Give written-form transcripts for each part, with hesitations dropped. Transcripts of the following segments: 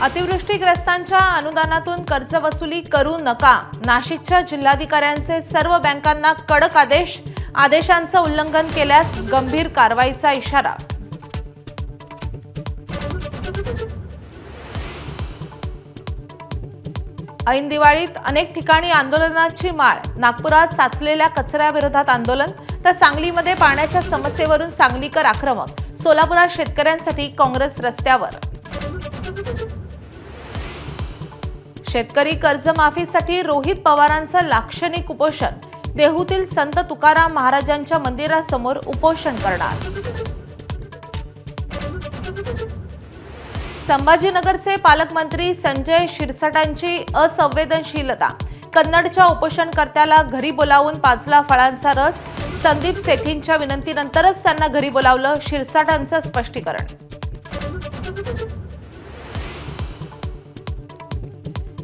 अतिवृष्टीग्रस्तांच्या अनुदानातून कर्ज वसुली करू नका. नाशिकच्या जिल्हाधिकाऱ्यांचे सर्व बँकांना कडक आदेश. आदेशांचं उल्लंघन केल्यास गंभीर कारवाईचा इशारा. ऐन दिवाळीत अनेक ठिकाणी आंदोलनाची माळ. नागपुरात साचलेल्या कचऱ्याविरोधात आंदोलन, तर सांगलीमध्ये पाण्याच्या समस्येवरून सांगलीकर आक्रमक. सोलापुरात शेतकऱ्यांसाठी काँग्रेस रस्त्यावर. शेतकरी कर्जमाफीसाठी रोहित पवारांचं लाक्षणिक उपोषण. देहूतील संत तुकाराम महाराजांच्या मंदिरासमोर उपोषण करणार. संभाजीनगरचे पालकमंत्री संजय शिरसाटांची असंवेदनशीलता. कन्नडच्या उपोषणकर्त्याला घरी बोलावून पाजला फळांचा रस. संदीप सेठींच्या विनंतीनंतरच त्यांना घरी बोलावलं. शिरसाटांचं स्पष्टीकरण.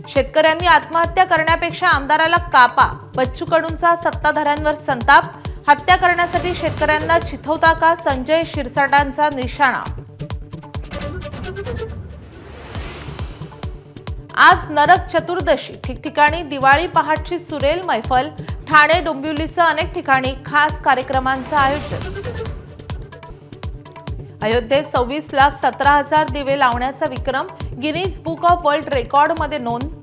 शेतकऱ्यांनी आत्महत्या करण्यापेक्षा आमदाराला कापा. बच्चू कडूंचा सत्ताधाऱ्यांवर संताप. हत्या करण्यासाठी शेतकऱ्यांना चिथवता का? संजय शिरसाटांचा निशाणा. आज नरक चतुर्दशी. ठिकठिकाणी दिवाळी पहाटची सुरेल मैफल. ठाणे डोंबिवलीसह अनेक ठिकाणी खास कार्यक्रमांचं आयोजन. अयोध्येत 26,17,000 दिवे लावण्याचा विक्रम. गिनीज बुक ऑफ वर्ल्ड रेकॉर्डमध्ये नोंद.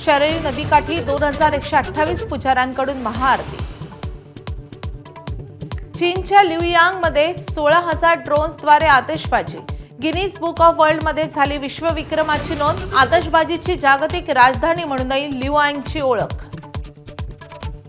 शरयू नदीकाठी 2128 पुजाऱ्यांकडून महाआरती. चीनच्या लिउयांगमध्ये 16,000 ड्रोन्सद्वारे आतिषबाजी. गिनीज बुक ऑफ वर्ल्डमध्ये झाली विश्वविक्रमाची नोंद. आतिषबाजीची जागतिक राजधानी म्हणूनही लिउयांगची ओळख.